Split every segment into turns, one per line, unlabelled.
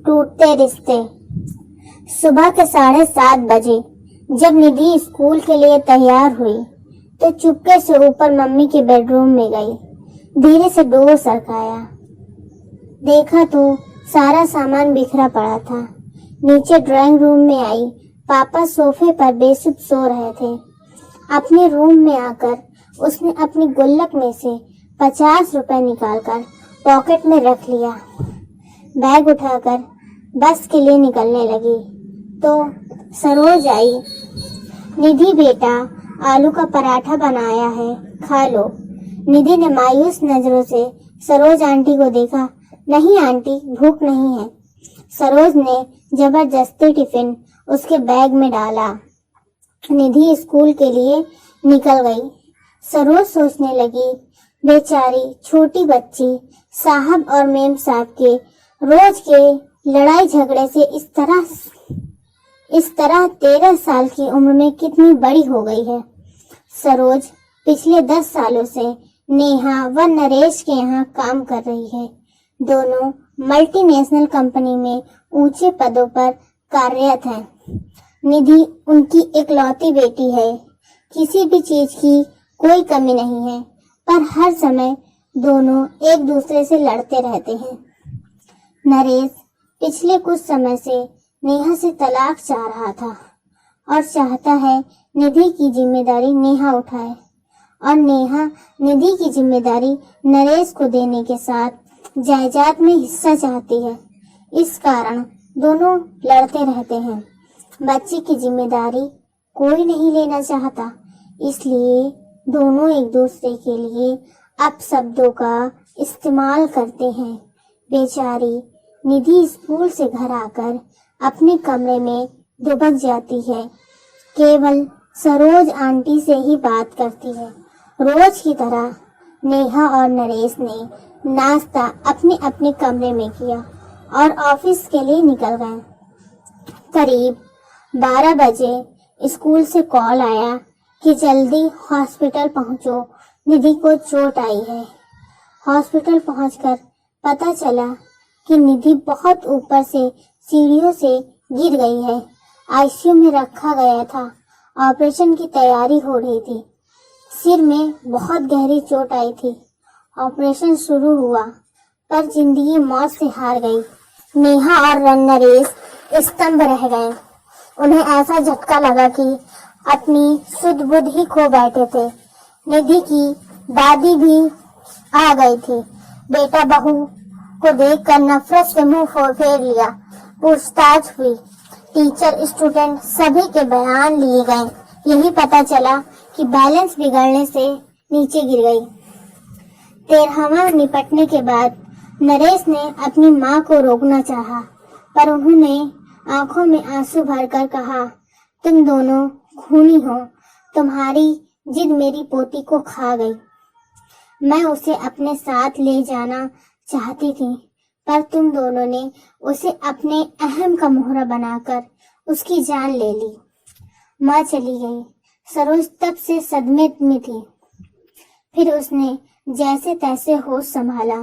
टूटते रिश्ते। सुबह के 7:30 बजे जब निधि स्कूल के लिए तैयार हुई तो चुपके से ऊपर मम्मी के बेडरूम में गई। धीरे से डोर सरकाया, देखा तो सारा सामान बिखरा पड़ा था। नीचे ड्राइंग रूम में आई, पापा सोफे पर बेसुध सो रहे थे। अपने रूम में आकर उसने अपनी गुल्लक में से 50 रुपए निकालकर पॉकेट में रख लिया। बैग उठाकर बस के लिए निकलने लगी तो सरोज आई। निधि बेटा, आलू का पराठा बनाया है, खा लो। निधि ने मायूस नजरों से सरोज आंटी को देखा। नहीं आंटी, भूख नहीं है। सरोज ने जबरदस्ती टिफिन उसके बैग में डाला। निधि स्कूल के लिए निकल गई। सरोज सोचने लगी, बेचारी छोटी बच्ची साहब और मेम साहब के रोज के लड़ाई झगड़े से इस तरह 13 साल की उम्र में कितनी बड़ी हो गई है। सरोज पिछले 10 सालों से नेहा व नरेश के यहाँ काम कर रही है। दोनों मल्टीनेशनल कंपनी में ऊंचे पदों पर कार्यरत हैं। निधि उनकी इकलौती बेटी है। किसी भी चीज की कोई कमी नहीं है, पर हर समय दोनों एक दूसरे से लड़ते रहते हैं। नरेश पिछले कुछ समय से नेहा से तलाक चाह रहा था और चाहता है निधि की जिम्मेदारी नेहा उठाए और नेहा निधि की जिम्मेदारी नरेश को देने के साथ जायदाद में हिस्सा चाहती है। इस कारण दोनों लड़ते रहते हैं। बच्चे की जिम्मेदारी कोई नहीं लेना चाहता, इसलिए दोनों एक दूसरे के लिए अपशब्दों का इस्तेमाल करते हैं। बेचारी निधि स्कूल से घर आकर अपने कमरे में दुबक जाती है। केवल सरोज आंटी से ही बात करती है। रोज की तरह नेहा और नरेश ने नाश्ता अपने अपने कमरे में किया और ऑफिस के लिए निकल गए। करीब 12 बजे स्कूल से कॉल आया कि जल्दी हॉस्पिटल पहुंचो, निधि को चोट आई है। हॉस्पिटल पहुंचकर पता चला कि निधि बहुत ऊपर से सीढ़ियों से गिर गई है। आईसीयू में रखा गया था। ऑपरेशन की तैयारी हो रही थी। सिर में बहुत गहरी चोट आई थी। ऑपरेशन शुरू हुआ पर जिंदगी मौत से हार गई। नेहा और नरेश स्तंभ रह गए। उन्हें ऐसा झटका लगा कि अपनी सुध बुध ही खो बैठे थे। निधि की दादी भी आ गई थी। बेटा बहू को देखकर नफरत से मुंह फेर लिया। पूछताछ हुई। टीचर स्टूडेंट सभी के बयान लिए गए। यही पता चला कि बैलेंस बिगड़ने से नीचे गिर गई। 13वां निपटने के बाद नरेश ने अपनी मां को रोकना चाहा, पर उन्होंने आंखों में आंसू भरकर कहा, तुम दोनों खूनी हो। तुम्हारी जिद मेरी पोती को खा गई। मैं उसे अपने साथ ले जाना चाहती थी, पर तुम दोनों ने उसे अपने अहम का मोहरा बनाकर उसकी जान ले ली। माँ चली गई। सरोज तब से सदमे में थी। फिर उसने जैसे तैसे होश संभाला।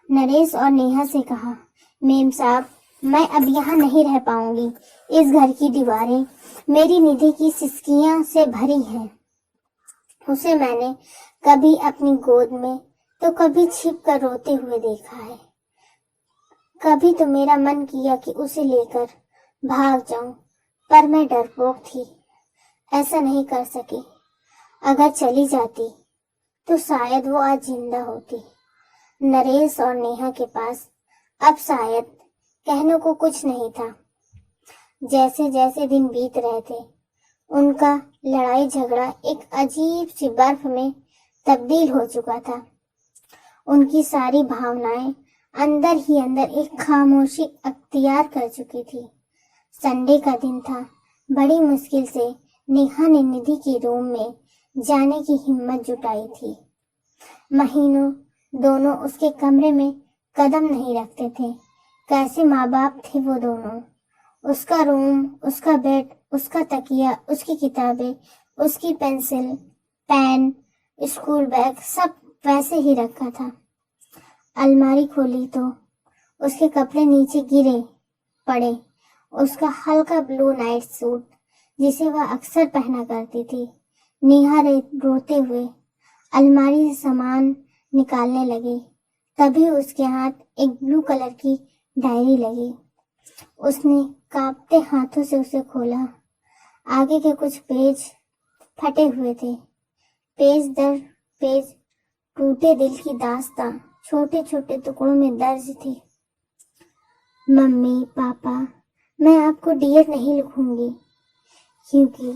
नरेश और नेहा से कहा, मेम साहब, मैं अब यहाँ नहीं रह पाऊंगी। इस घर की दीवारें मेरी निधि की सिसकियां से भरी हैं। उसे मैंने कभी अपनी गोद में तो कभी छिप कर रोते हुए देखा है। कभी तो मेरा मन किया कि उसे लेकर भाग जाऊं, पर मैं डरपोक थी, ऐसा नहीं कर सकी। अगर चली जाती तो शायद वो आज जिंदा होती। नरेश और नेहा के पास अब शायद कहने को कुछ नहीं था। जैसे जैसे दिन बीत रहे थे, उनका लड़ाई झगड़ा एक अजीब सी बर्फ में तब्दील हो चुका था। उनकी सारी भावनाएं अंदर ही अंदर एक खामोशी अख्तियार कर चुकी थी। संडे का दिन था। बड़ी मुश्किल से नेहा ने निधि के रूम में जाने की हिम्मत जुटाई थी। महीनों दोनों उसके कमरे में कदम नहीं रखते थे। कैसे माँ बाप थे वो दोनों। उसका रूम, उसका बेड, उसका तकिया, उसकी किताबें, उसकी पेंसिल, पेन, स्कूल बैग सब वैसे ही रखा था। अलमारी खोली तो उसके कपड़े नीचे गिरे। पड़े उसका हल्का ब्लू नाइट सूट जिसे वह अक्सर पहना करती थी। नेहा रोते हुए अलमारी से सामान निकालने लगी। तभी उसके हाथ एक ब्लू कलर की डायरी लगी। उसने कांपते हाथों से उसे खोला। आगे के कुछ पेज फटे हुए थे। पेज दर पेज टूटे दिल की दास्तां छोटे छोटे टुकड़ों में दर्ज थी। मम्मी पापा, मैं आपको डियर नहीं लिखूंगी क्योंकि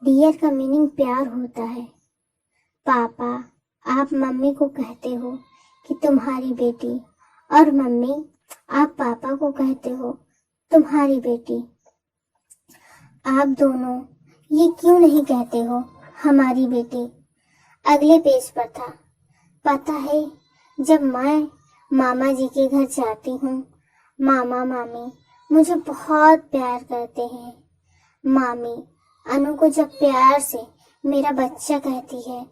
डियर का मीनिंग प्यार होता है। पापा, आप मम्मी को कहते हो कि तुम्हारी बेटी, और मम्मी आप पापा को कहते हो तुम्हारी बेटी। आप दोनों ये क्यों नहीं कहते हो हमारी बेटी? अगले पेज पर था, पता है जब मैं मामा जी के घर जाती हूँ, मामा मामी मुझे बहुत प्यार करते हैं। मामी अनु को जब प्यार से मेरा बच्चा कहती है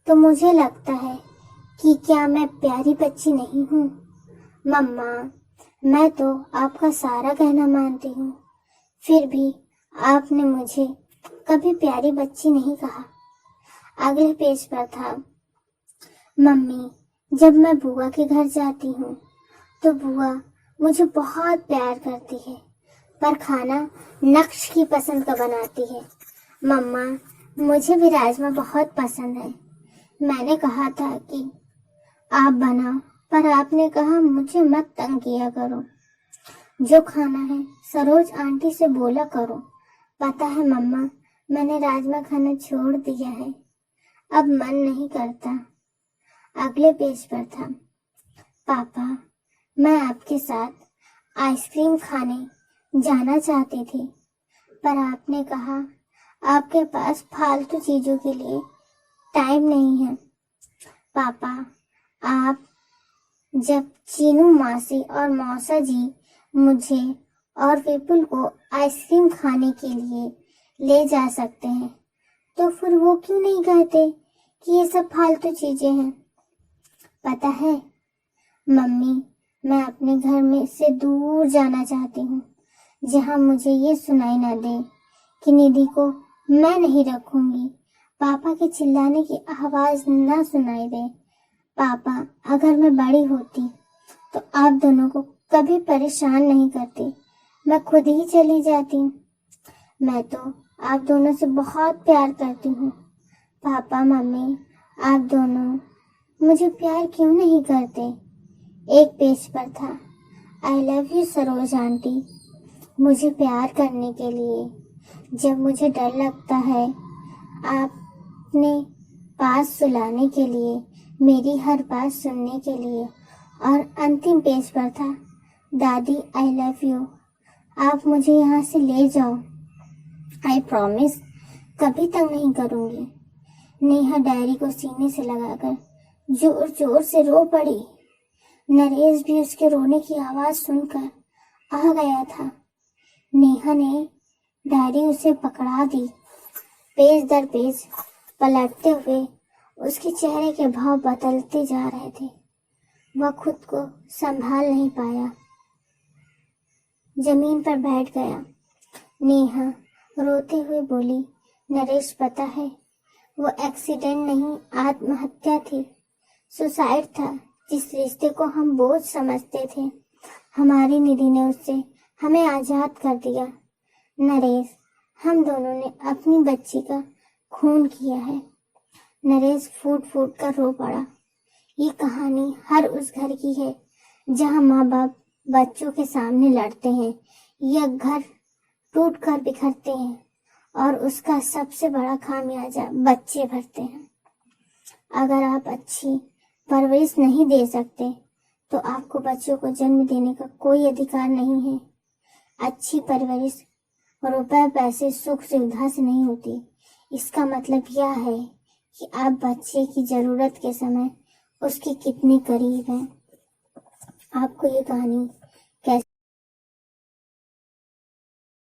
तो मुझे लगता है कि क्या मैं प्यारी बच्ची नहीं हूँ। मम्मा, मैं तो आपका सारा कहना मानती हूँ, फिर भी आपने मुझे कभी प्यारी बच्ची नहीं कहा। अगले पेज पर था, मम्मी जब मैं बुआ के घर जाती हूँ तो बुआ मुझे बहुत प्यार करती है, पर खाना नक्श की पसंद का बनाती है। मम्मा, मुझे भी राजमा बहुत पसंद है। मैंने कहा था कि आप बनाओ, पर आपने कहा मुझे मत तंग किया करो। जो खाना है सरोज आंटी से बोला करो। पता है मम्मा, मैंने राजमा खाना छोड़ दिया है, अब मन नहीं करता। अगले पेज पर था, पापा मैं आपके साथ आइसक्रीम खाने जाना चाहती थी, पर आपने कहा आपके पास फालतू चीजों के लिए टाइम नहीं है। पापा, आप जब चीनू मासी और मौसा जी मुझे और विपुल को आइसक्रीम खाने के लिए ले जा सकते हैं, तो फिर वो क्यों नहीं कहते कि ये सब फालतू चीजें हैं? पता है मम्मी, मैं अपने घर में से दूर जाना चाहती हूँ, जहाँ मुझे ये सुनाई ना दे कि निधि को मैं नहीं रखूंगी, पापा के चिल्लाने की आवाज ना सुनाई दे। पापा, अगर मैं बड़ी होती तो आप दोनों को कभी परेशान नहीं करती, मैं खुद ही चली जाती। मैं तो आप दोनों से बहुत प्यार करती हूँ। पापा मम्मी, आप दोनों मुझे प्यार क्यों नहीं करते? एक पेज पर था, I love you Saroj aunty. मुझे प्यार करने के लिए, जब मुझे डर लगता है, आपने पास सुलाने के लिए, मेरी हर बात सुनने के लिए। और अंतिम पेज पर था, दादी आई लव यू, आप मुझे यहाँ से ले जाओ, आई प्रॉमिस कभी तंग नहीं करूँगी। नेहा डायरी को सीने से लगाकर जोर जोर से रो पड़ी। नरेश भी उसके रोने की आवाज सुनकर आ गया था। नेहा ने डायरी उसे पकड़ा दी। पेज दर पेज पलटते हुए उसके चेहरे के भाव बदलते जा रहे थे। वह खुद को संभाल नहीं पाया, जमीन पर बैठ गया। नेहा रोते हुए बोली, नरेश पता है वो एक्सीडेंट नहीं, आत्महत्या थी, सुसाइड था। जिस रिश्ते को हम बोझ समझते थे, हमारी निधि ने उससे हमें आजाद कर दिया। नरेश, हम दोनों ने अपनी बच्ची का खून किया है। नरेश फूट फूट कर रो पड़ा। ये कहानी हर उस घर की है जहां माँ बाप बच्चों के सामने लड़ते हैं या घर टूट कर बिखरते हैं, और उसका सबसे बड़ा खामियाजा बच्चे भरते हैं। अगर आप अच्छी परवरिश नहीं दे सकते तो आपको बच्चों को जन्म देने का कोई अधिकार नहीं है। अच्छी परवरिश रुपए पैसे सुख सुविधा से नहीं होती। इसका मतलब यह है कि आप बच्चे की जरूरत के समय उसके कितने करीब हैं। आपको ये कहानी